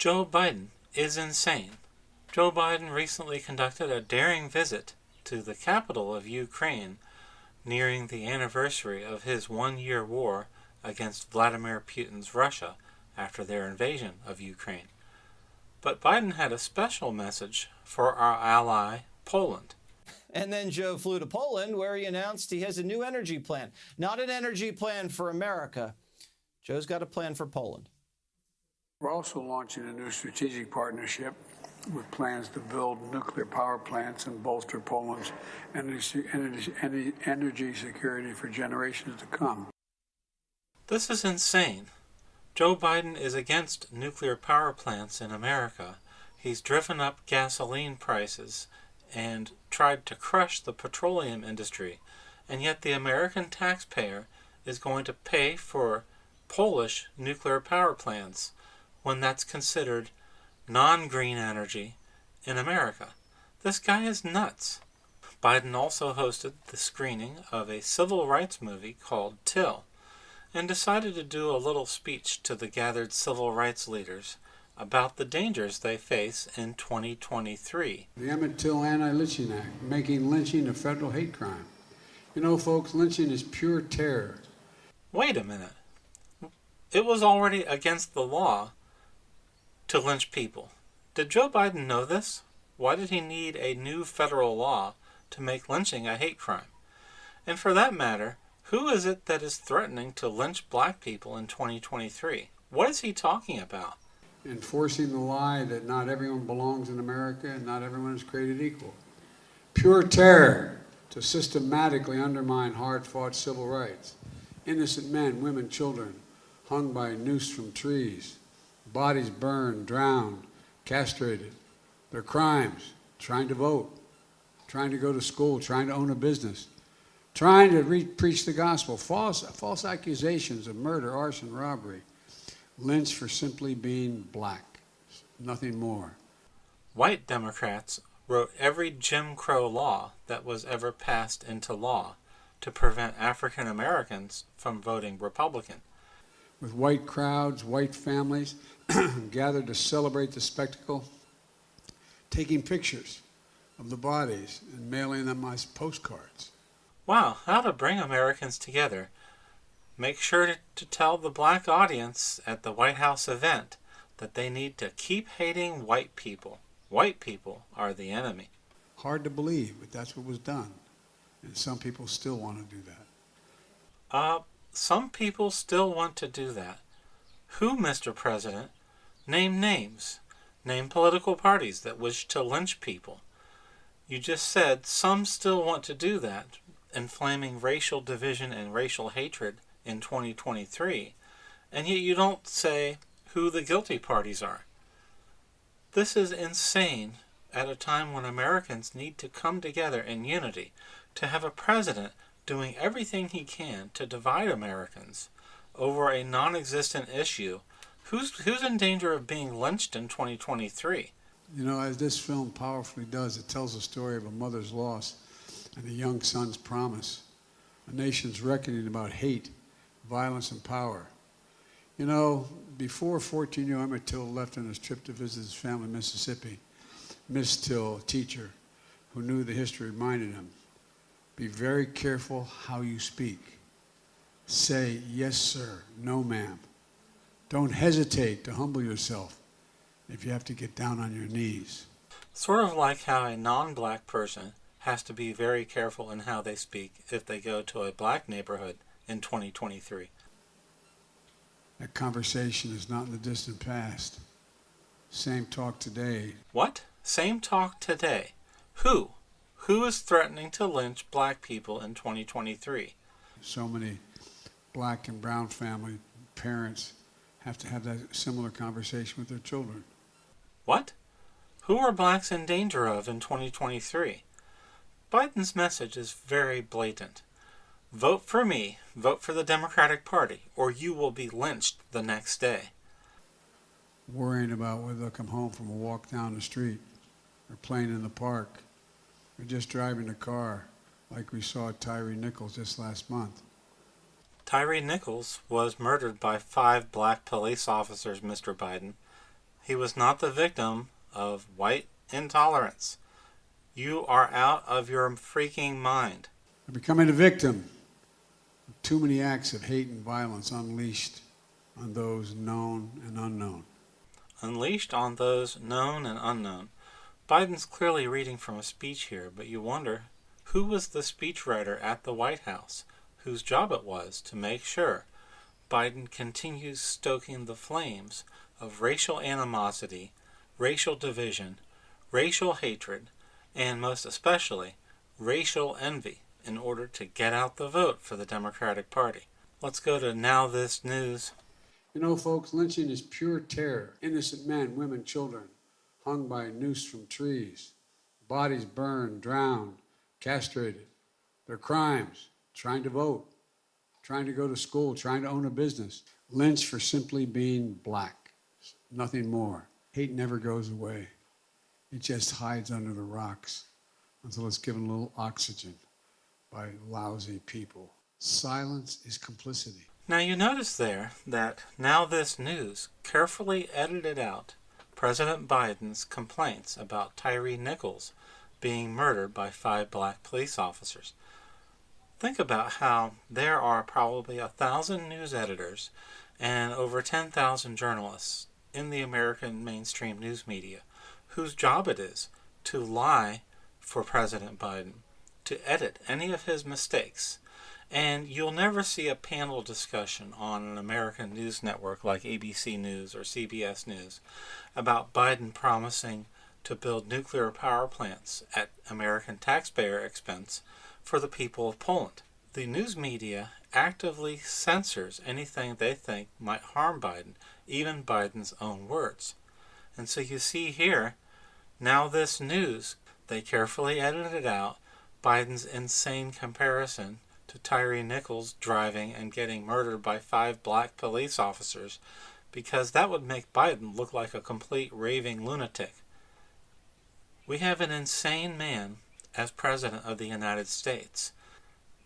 Joe Biden is insane. Joe Biden recently conducted a daring visit to the capital of Ukraine, nearing the anniversary of his one-year war against Vladimir Putin's Russia after their invasion of Ukraine. But Biden had a special message for our ally, Poland. And then Joe flew to Poland, where he announced he has a new energy plan. Not an energy plan for America. Joe's got a plan for Poland. We're also launching a new strategic partnership with plans to build nuclear power plants and bolster Poland's energy security for generations to come. This is insane. Joe Biden is against nuclear power plants in America. He's driven up gasoline prices and tried to crush the petroleum industry, and yet the American taxpayer is going to pay for Polish nuclear power plants when that's considered non-green energy in America. This guy is nuts. Biden also hosted the screening of a civil rights movie called Till, and decided to do a little speech to the gathered civil rights leaders about the dangers they face in 2023. The Emmett Till Anti-Lynching Act, making lynching a federal hate crime. You know, folks, lynching is pure terror. Wait a minute. It was already against the law to lynch people. Did Joe Biden know this? Why did he need a new federal law to make lynching a hate crime? And for that matter, who is it that is threatening to lynch black people in 2023? What is he talking about? Enforcing the lie that not everyone belongs in America and not everyone is created equal. Pure terror to systematically undermine hard-fought civil rights. Innocent men, women, children hung by a noose from trees. Bodies burned, drowned, castrated. Their crimes: trying to vote, trying to go to school, trying to own a business, trying to preach the gospel, false accusations of murder, arson, robbery, lynched for simply being black, nothing more. White Democrats wrote every Jim Crow law that was ever passed into law to prevent African Americans from voting Republican. With white crowds, white families gathered to celebrate the spectacle, taking pictures of the bodies and mailing them as postcards. Wow, how to bring Americans together. Make sure to tell the black audience at the White House event that they need to keep hating white people. White people are the enemy. Hard to believe, but that's what was done. And some people still want to do that. Some people still want to do that. Who, Mr. President? Name names. Name political parties that wish to lynch people. You just said some still want to do that, inflaming racial division and racial hatred in 2023, and yet you don't say who the guilty parties are. This is insane at a time when Americans need to come together in unity, to have a president doing everything he can to divide Americans over a non-existent issue. Who's in danger of being lynched in 2023? You know, as this film powerfully does, it tells the story of a mother's loss and a young son's promise, a nation's reckoning about hate, violence, and power. You know, before 14-year-old Emmett Till left on his trip to visit his family in Mississippi, Miss Till, a teacher who knew the history, reminded him, be very careful how you speak. Say, yes, sir, no, ma'am. Don't hesitate to humble yourself if you have to get down on your knees. Sort of like how a non-black person has to be very careful in how they speak if they go to a black neighborhood in 2023. That conversation is not in the distant past. Same talk today. What? Same talk today? Who? Who is threatening to lynch black people in 2023? So many black and brown family parents have to have that similar conversation with their children. What? Who are blacks in danger of in 2023? Biden's message is very blatant. Vote for me, vote for the Democratic Party, or you will be lynched the next day. Worrying about whether they'll come home from a walk down the street, or playing in the park, or just driving a car, like we saw Tyree Nichols just last month. Tyree Nichols was murdered by 5 black police officers, Mr. Biden, He was not the victim of white intolerance. You are out of your freaking mind. They're becoming a victim of too many acts of hate and violence unleashed on those known and unknown. Unleashed on those known and unknown. Biden's clearly reading from a speech here, but you wonder, who was the speechwriter at the White House whose job it was to make sure Biden continues stoking the flames of racial animosity, racial division, racial hatred, and most especially, racial envy in order to get out the vote for the Democratic Party. Let's go to NowThis News. You know, folks, lynching is pure terror. Innocent men, women, children, hung by a noose from trees, bodies burned, drowned, castrated. Their crimes, trying to vote, trying to go to school, trying to own a business. Lynched for simply being black. Nothing more. Hate never goes away. It just hides under the rocks until it's given a little oxygen by lousy people. Silence is complicity. Now you notice there that NowThis News carefully edited out President Biden's complaints about Tyree Nichols being murdered by 5 black police officers. Think about how there are probably 1,000 news editors and over 10,000 journalists in the American mainstream news media whose job it is to lie for President Biden, to edit any of his mistakes. And you'll never see a panel discussion on an American news network like ABC News or CBS News about Biden promising to build nuclear power plants at American taxpayer expense for the people of Poland. The news media actively censors anything they think might harm Biden, even Biden's own words. And so you see here, NowThis News, they carefully edited out Biden's insane comparison to Tyree Nichols driving and getting murdered by 5 black police officers, because that would make Biden look like a complete raving lunatic. We have an insane man as President of the United States.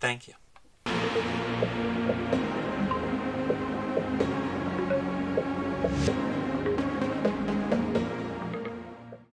Thank you.